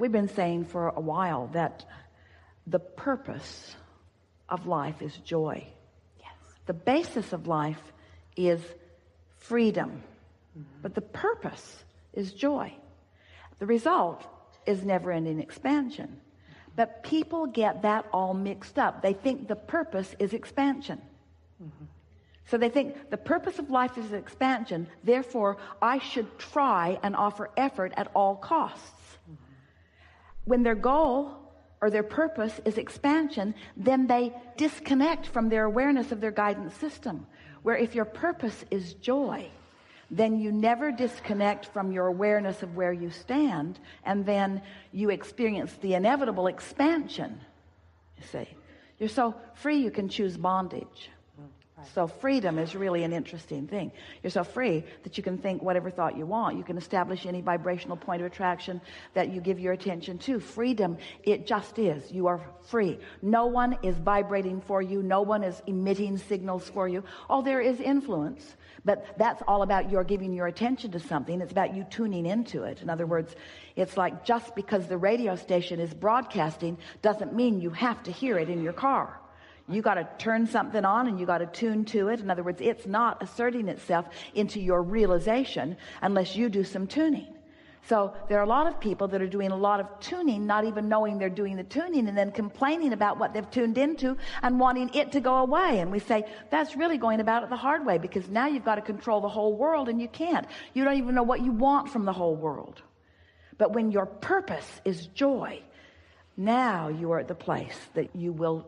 We've been saying for a while that the purpose of life is joy. Yes. The basis of life is freedom. But the purpose is joy. The result is never-ending expansion. But people get that all mixed up. They think the purpose is expansion. So they think the purpose of life is expansion, therefore I should try and offer effort at all costs. When their goal or their purpose is expansion, then they disconnect from their awareness of their guidance system. Where if your purpose is joy, then you never disconnect from your awareness of where you stand, and then you experience the inevitable expansion. You see, you're so free you can choose bondage. So freedom is really an interesting thing. You're so free that you can think whatever thought you want. You can establish any vibrational point of attraction that you give your attention to. Freedom, it just is. You are free. No one is vibrating for you. No one is emitting signals for you. Oh, there is influence, but that's all about your giving your attention to something. It's about you tuning into it. In other words, it's like just because the radio station is broadcasting doesn't mean you have to hear it in your car. You got to turn something on and you got to tune to it. In other words, it's not asserting itself into your realization unless you do some tuning. So there are a lot of people that are doing a lot of tuning, not even knowing they're doing the tuning, and then complaining about what they've tuned into and wanting it to go away. And we say, that's really going about it the hard way, because now you've got to control the whole world, and you can't. You don't even know what you want from the whole world. But when your purpose is joy, now you are at the place that you will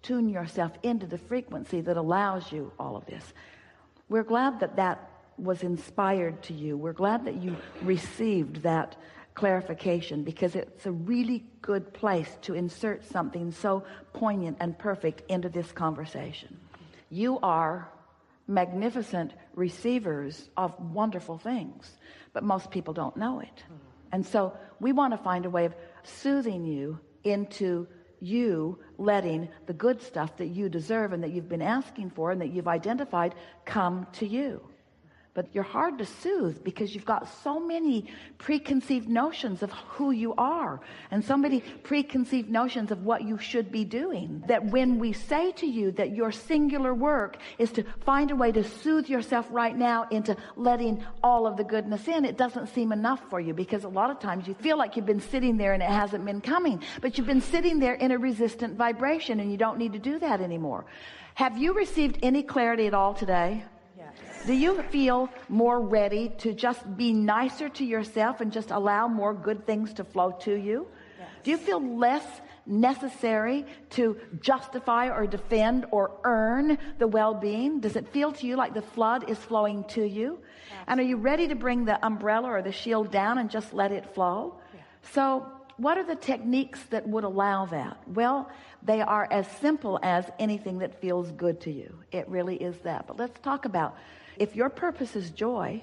tune yourself into the frequency that allows you all of this. We're glad that that was inspired to you. We're glad that you received that clarification, because it's a really good place to insert something so poignant and perfect into this conversation. You are magnificent receivers of wonderful things, but most people don't know it. And so we want to find a way of soothing you into you letting the good stuff that you deserve and that you've been asking for and that you've identified come to you. But you're hard to soothe because you've got so many preconceived notions of who you are and so many preconceived notions of what you should be doing, that when we say to you that your singular work is to find a way to soothe yourself right now into letting all of the goodness in, it doesn't seem enough for you, because a lot of times you feel like you've been sitting there and it hasn't been coming, but you've been sitting there in a resistant vibration, and you don't need to do that anymore. Have you received any clarity at all today? Do you feel more ready to just be nicer to yourself and just allow more good things to flow to you? Yes. Do you feel less necessary to justify or defend or earn the well-being? Does it feel to you like the flood is flowing to you? Absolutely. And are you ready to bring the umbrella or the shield down and just let it flow? Yeah. So what are the techniques that would allow that? Well, they are as simple as anything that feels good to you. It really is that. But let's talk about, if your purpose is joy,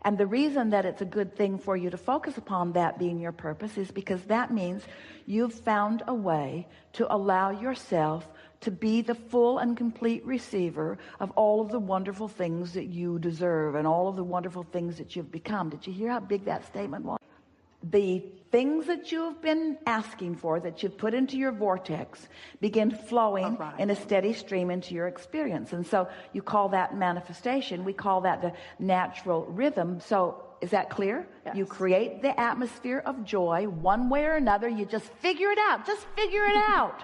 and the reason that it's a good thing for you to focus upon that being your purpose is because that means you've found a way to allow yourself to be the full and complete receiver of all of the wonderful things that you deserve and all of the wonderful things that you've become. Did you hear how big that statement was? The things that you have been asking for, that you've put into your vortex, begin flowing in a steady stream into your experience. And so you call that manifestation. We call that the natural rhythm. So is that clear? Yes. You create the atmosphere of joy one way or another. You just figure it out. Just figure it out.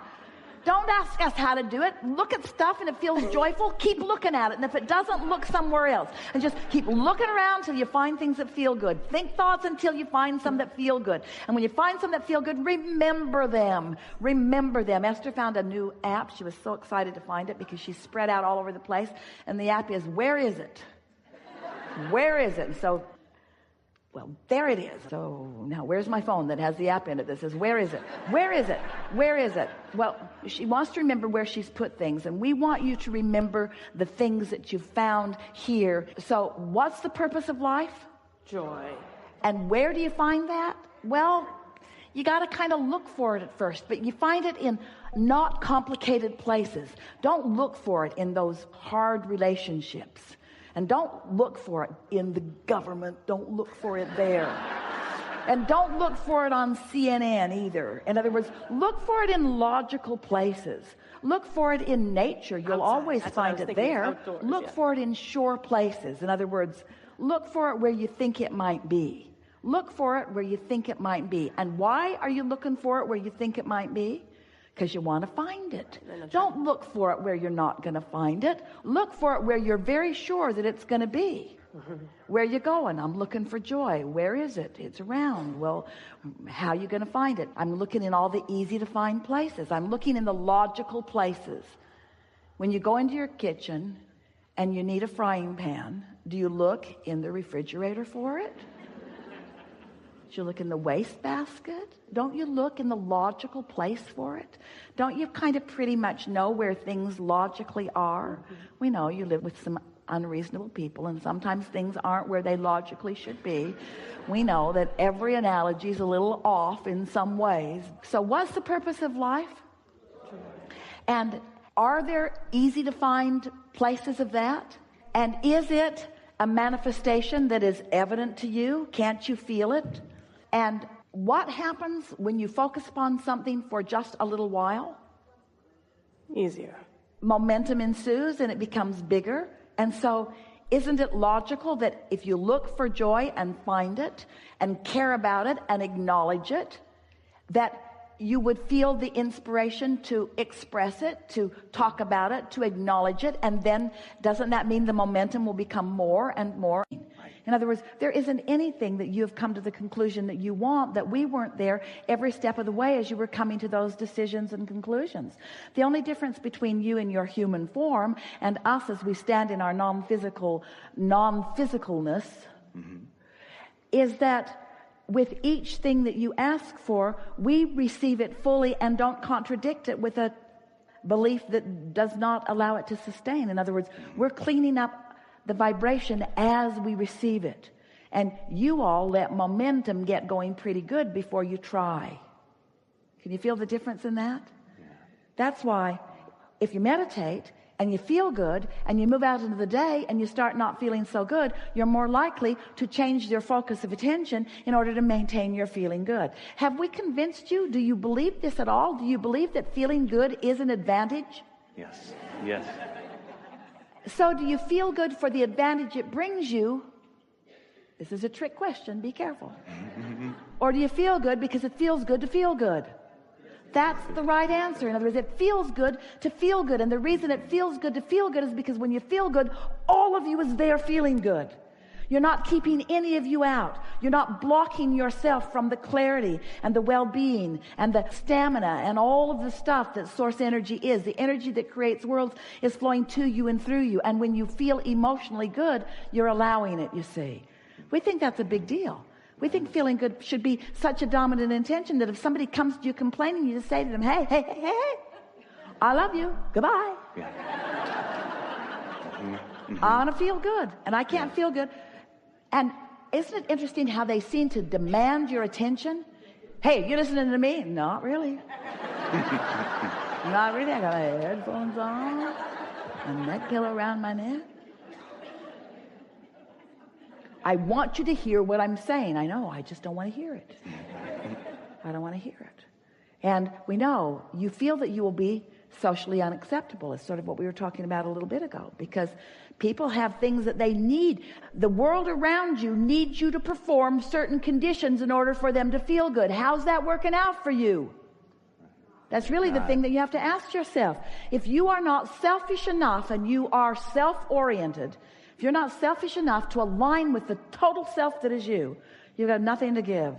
Don't ask us how to do it. Look at stuff and it feels joyful. Keep looking at it. And if it doesn't, look somewhere else. And just keep looking around until you find things that feel good. Think thoughts until you find some that feel good. And when you find some that feel good, remember them. Remember them. Esther found a new app. She was so excited to find it because she's spread out all over the place. And the app is, where is it? Where is it? And so, well, there it is. So now where's my phone that has the app in it that says, where is it? Where is it? Where is it? Well, she wants to remember where she's put things, and we want you to remember the things that you found here. So what's the purpose of life? Joy. And where do you find that? Well, you got to kind of look for it at first, but you find it in not complicated places. Don't look for it in those hard relationships. And don't look for it in the government. Don't look for it there. And don't look for it on CNN either. In other words, look for it in logical places. Look for it in nature. You'll always find it there. Outdoors, look for it in sure places. In other words, look for it where you think it might be. Look for it where you think it might be. And why are you looking for it where you think it might be? Because you want to find it. Don't look for it where you're not going to find it. Look for it where you're very sure that it's going to be. Where are you going? I'm looking for joy. Where is it? It's around. Well, how are you going to find it? I'm looking in all the easy to find places. I'm looking in the logical places. When you go into your kitchen and you need a frying pan, do you look in the refrigerator for it? Do you look in the wastebasket? Don't you look in the logical place for it? Don't you kind of pretty much know where things logically are? We know you live with some unreasonable people, and sometimes things aren't where they logically should be. We know that every analogy is a little off in some ways. So what's the purpose of life? And are there easy to find places of that? And is it a manifestation that is evident to you? Can't you feel it? And what happens when you focus upon something for just a little while? Easier. Momentum ensues and it becomes bigger. And so isn't it logical that if you look for joy and find it and care about it and acknowledge it, that you would feel the inspiration to express it, to talk about it, to acknowledge it, and then doesn't that mean the momentum will become more and more? In other words, there isn't anything that you have come to the conclusion that you want that we weren't there every step of the way as you were coming to those decisions and conclusions. The only difference between you and your human form and us as we stand in our non-physicalness is that with each thing that you ask for, we receive it fully and don't contradict it with a belief that does not allow it to sustain. In other words, we're cleaning up the vibration as we receive it. And you all let momentum get going pretty good before you try. Can you feel the difference in that? Yeah. That's why if you meditate and you feel good and you move out into the day and you start not feeling so good, you're more likely to change your focus of attention in order to maintain your feeling good. Have we convinced you? Do you believe this at all? Do you believe that feeling good is an advantage? Yes. Yes. So do you feel good for the advantage it brings you? This is a trick question. Be careful. Or do you feel good because it feels good to feel good? That's the right answer. In other words, it feels good to feel good. And the reason it feels good to feel good is because when you feel good, all of you is there feeling good. You're not keeping any of you out. You're not blocking yourself from the clarity and the well-being and the stamina and all of the stuff that source energy is. The energy that creates worlds is flowing to you and through you. And when you feel emotionally good, you're allowing it, you see. We think that's a big deal. We think feeling good should be such a dominant intention that if somebody comes to you complaining, you just say to them, hey, hey, hey, hey, I love you. Goodbye. Yeah. I want to feel good, and I can't feel good. And isn't it interesting how they seem to demand your attention? Hey, you listening to me? Not really. Not really. I got my headphones on, a neck pillow around my neck. I want you to hear what I'm saying. I know, I just don't want to hear it. I don't want to hear it. And we know you feel that you will be socially unacceptable. It's sort of what we were talking about a little bit ago, because people have things that they need. The world around you needs you to perform certain conditions in order for them to feel good. How's that working out for you? That's really the thing that you have to ask yourself. If you are not selfish enough and you are self-oriented, if you're not selfish enough to align with the total self that is you, you've got nothing to give.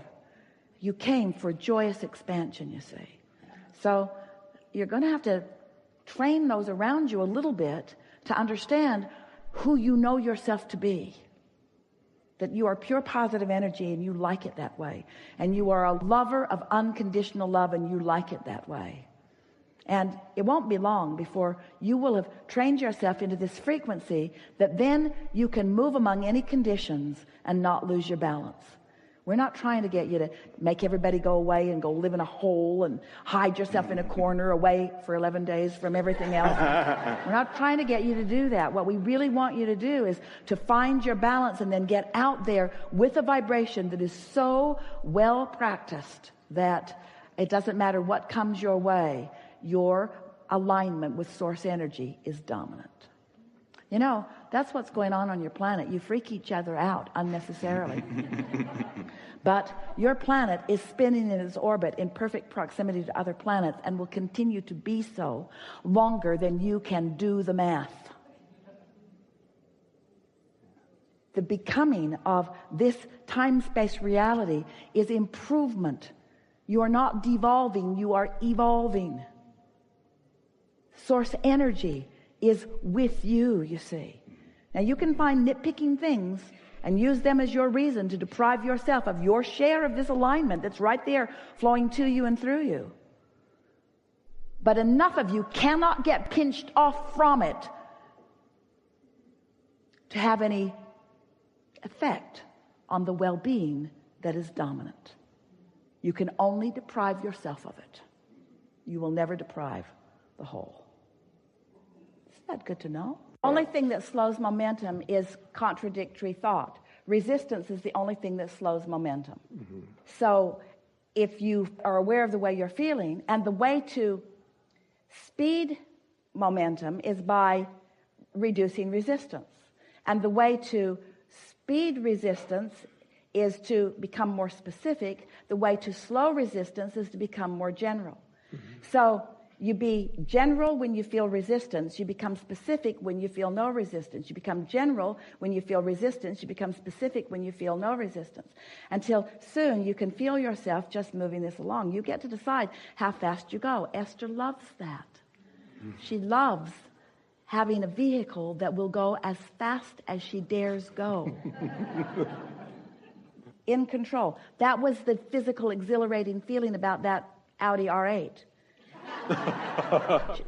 You came for joyous expansion, you see. So you're going to have to train those around you a little bit to understand who you know yourself to be. That you are pure positive energy and you like it that way. And you are a lover of unconditional love and you like it that way. And it won't be long before you will have trained yourself into this frequency that then you can move among any conditions and not lose your balance. We're not trying to get you to make everybody go away and go live in a hole and hide yourself in a corner away for 11 days from everything else. We're not trying to get you to do that. What we really want you to do is to find your balance and then get out there with a vibration that is so well practiced that it doesn't matter what comes your way, your alignment with source energy is dominant. You know, that's what's going on your planet. You freak each other out unnecessarily. But your planet is spinning in its orbit in perfect proximity to other planets and will continue to be so longer than you can do the math. The becoming of this time-space reality is improvement. You are not devolving, you are evolving. Source energy is with you, you see. Now you can find nitpicking things and use them as your reason to deprive yourself of your share of this alignment that's right there flowing to you and through you. But enough of you cannot get pinched off from it to have any effect on the well-being that is dominant. You can only deprive yourself of it. You will never deprive the whole. Isn't that good to know? The only thing that slows momentum is contradictory thought. Resistance is the only thing that slows momentum. Mm-hmm. So if you are aware of the way you're feeling, and the way to speed momentum is by reducing resistance. And the way to speed resistance is to become more specific. The way to slow resistance is to become more general. Mm-hmm. So you be general when you feel resistance. You become specific when you feel no resistance. You become general when you feel resistance. You become specific when you feel no resistance. Until soon you can feel yourself just moving this along. You get to decide how fast you go. Esther loves that. She loves having a vehicle that will go as fast as she dares go. In control. That was the physical exhilarating feeling about that Audi R8.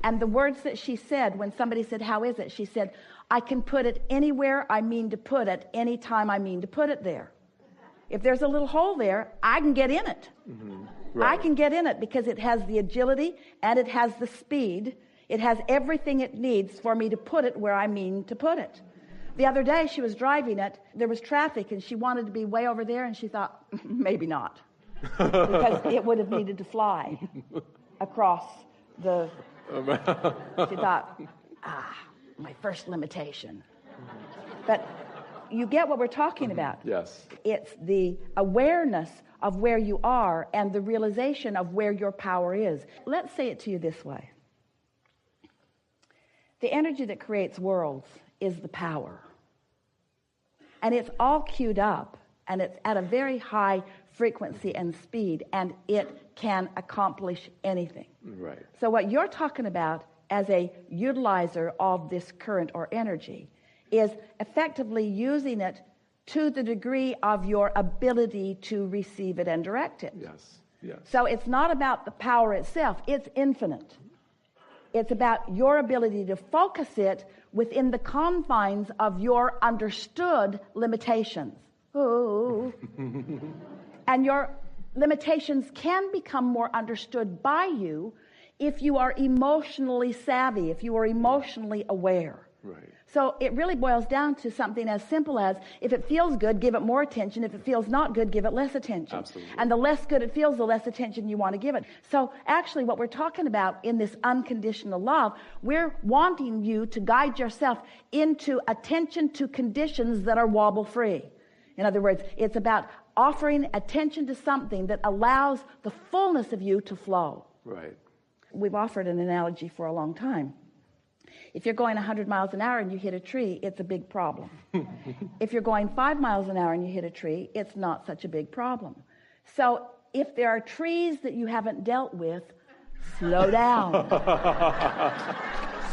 And the words that she said when somebody said, how is it? She said, I can put it anywhere I mean to put it, anytime I mean to put it there. If there's a little hole there, I can get in it. Mm-hmm. Right. I can get in it because it has the agility and it has the speed. It has everything it needs for me to put it where I mean to put it. The other day she was driving it, there was traffic and she wanted to be way over there and she thought, maybe not. Because it would have needed to fly across the... She thought, my first limitation. But you get what we're talking about. Yes. It's the awareness of where you are and the realization of where your power is. Let's say it to you this way. The energy that creates worlds is the power. And it's all queued up, and it's at a very high frequency and speed, and it can accomplish anything. Right. So what you're talking about as a utilizer of this current or energy is effectively using it to the degree of your ability to receive it and direct it. Yes. Yes. So it's not about the power itself. It's infinite. It's about your ability to focus it within the confines of your understood limitations. Ooh. And your limitations can become more understood by you if you are emotionally savvy, if you are emotionally aware. Right. So it really boils down to something as simple as, if it feels good, give it more attention. If it feels not good, give it less attention. Absolutely. And the less good it feels, the less attention you want to give it. So actually what we're talking about in this unconditional love, we're wanting you to guide yourself into attention to conditions that are wobble-free. In other words, it's about offering attention to something that allows the fullness of you to flow. Right. We've offered an analogy for a long time. If you're going 100 miles an hour and you hit a tree, it's a big problem. If you're going 5 miles an hour and you hit a tree, it's not such a big problem. So if there are trees that you haven't dealt with, slow down.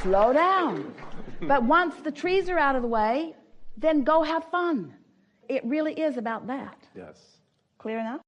Slow down. But once the trees are out of the way, then go have fun. It really is about that. Yes. Clear enough?